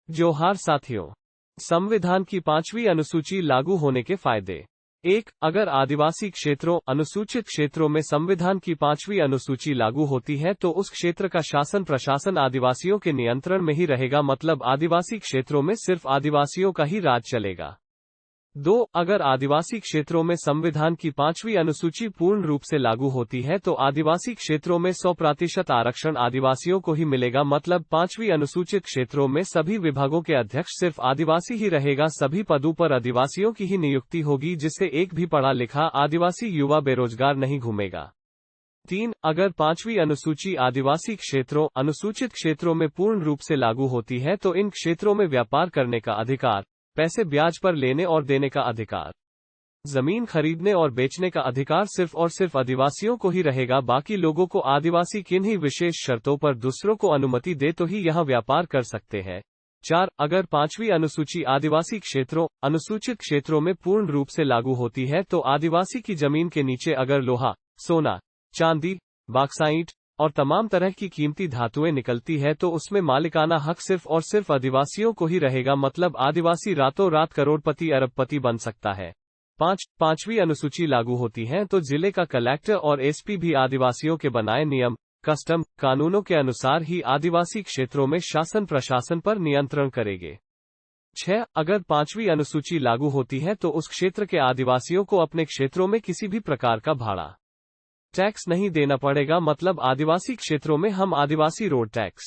जोहार साथियों। संविधान की 5वीं अनुसूची लागू होने के फायदे। 1. अगर आदिवासी क्षेत्रों अनुसूचित क्षेत्रों में संविधान की 5वीं अनुसूची लागू होती है तो उस क्षेत्र का शासन प्रशासन आदिवासियों के नियंत्रण में ही रहेगा, मतलब आदिवासी क्षेत्रों में सिर्फ आदिवासियों का ही राज चलेगा। 2. अगर आदिवासी क्षेत्रों में संविधान की 5वीं अनुसूची पूर्ण रूप से लागू होती है तो आदिवासी क्षेत्रों में 100% आरक्षण आदिवासियों को ही मिलेगा, मतलब 5वीं अनुसूचित क्षेत्रों में सभी विभागों के अध्यक्ष सिर्फ आदिवासी ही रहेगा, सभी पदों पर आदिवासियों की ही नियुक्ति होगी, जिससे एक भी पढ़ा लिखा आदिवासी युवा बेरोजगार नहीं घूमेगा। 3. अगर 5वीं अनुसूची आदिवासी क्षेत्रों अनुसूचित क्षेत्रों में पूर्ण रूप से लागू होती है तो इन क्षेत्रों में व्यापार करने का अधिकार, पैसे ब्याज पर लेने और देने का अधिकार, जमीन खरीदने और बेचने का अधिकार सिर्फ और सिर्फ आदिवासियों को ही रहेगा। बाकी लोगों को आदिवासी किन्हीं विशेष शर्तों पर दूसरों को अनुमति दे तो ही यहां व्यापार कर सकते हैं। 4. अगर 5वीं अनुसूची आदिवासी क्षेत्रों अनुसूचित क्षेत्रों में पूर्ण रूप से लागू होती है तो आदिवासी की जमीन के नीचे अगर लोहा, सोना, चांदी, बॉक्साइट और तमाम तरह की कीमती धातुएं निकलती है तो उसमें मालिकाना हक सिर्फ और सिर्फ आदिवासियों को ही रहेगा, मतलब आदिवासी रातों रात करोड़पति अरबपति बन सकता है। 5. 5वीं अनुसूची लागू होती है तो जिले का कलेक्टर और एसपी भी आदिवासियों के बनाए नियम, कस्टम, कानूनों के अनुसार ही आदिवासी क्षेत्रों में शासन प्रशासन पर नियंत्रण करेंगे। 6. अगर 5वीं अनुसूची लागू होती है तो उस क्षेत्र के आदिवासियों को अपने क्षेत्रों में किसी भी प्रकार का भाड़ा टैक्स नहीं देना पड़ेगा, मतलब आदिवासी क्षेत्रों में हम आदिवासी road tax,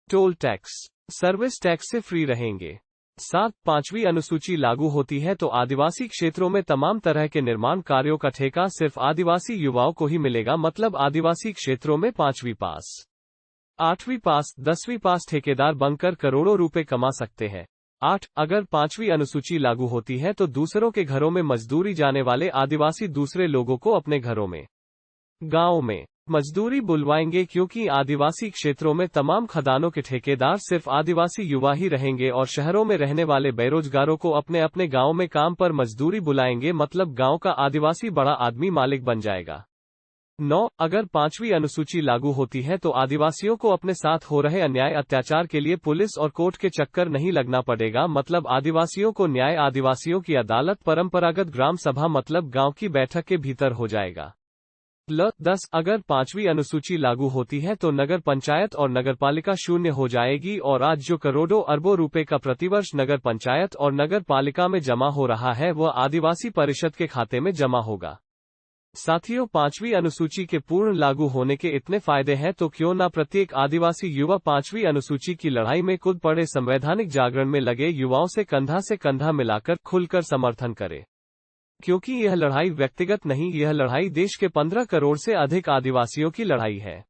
toll tax, service tax से फ्री रहेंगे। 7. 5वीं अनुसूची लागू होती है तो आदिवासी क्षेत्रों में तमाम तरह के निर्माण कार्यों का ठेका सिर्फ आदिवासी युवाओं को ही मिलेगा, मतलब आदिवासी क्षेत्रों में 5वीं पास, 8वीं पास, 10वीं पास ठेकेदार बनकर करोड़ों रुपए कमा सकते हैं। 8. अगर 5वीं अनुसूची लागू होती है तो दूसरों के घरों में मजदूरी जाने वाले आदिवासी दूसरे लोगों को अपने घरों में, गांव में मजदूरी बुलवाएंगे, क्योंकि आदिवासी क्षेत्रों में तमाम खदानों के ठेकेदार सिर्फ आदिवासी युवा ही रहेंगे और शहरों में रहने वाले बेरोजगारों को अपने अपने गांव में काम पर मजदूरी बुलाएंगे, मतलब गांव का आदिवासी बड़ा आदमी मालिक बन जाएगा। 9. अगर 5वीं अनुसूची लागू होती है तो आदिवासियों को अपने साथ हो रहे अन्याय अत्याचार के लिए पुलिस और कोर्ट के चक्कर नहीं लगना पड़ेगा, मतलब आदिवासियों को न्याय आदिवासियों की अदालत परंपरागत ग्राम सभा मतलब गांव की बैठक के भीतर हो जाएगा। 10. अगर 5वीं अनुसूची लागू होती है तो नगर पंचायत और नगरपालिका शून्य हो जाएगी और आज जो करोड़ों अरबों रुपए का प्रतिवर्ष नगर पंचायत और नगर पालिका में जमा हो रहा है वह आदिवासी परिषद के खाते में जमा होगा। साथियों, 5वीं अनुसूची के पूर्ण लागू होने के इतने फायदे हैं तो क्यों ना प्रत्येक आदिवासी युवा 5वीं अनुसूची की लड़ाई में खुद पड़े संवैधानिक जागरण में लगे युवाओं से कंधा मिलाकर खुलकर समर्थन करे, क्योंकि यह लड़ाई व्यक्तिगत नहीं, यह लड़ाई देश के 15 करोड़ से अधिक आदिवासियों की लड़ाई है।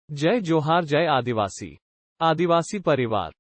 जय जोहार, जय आदिवासी, आदिवासी परिवार।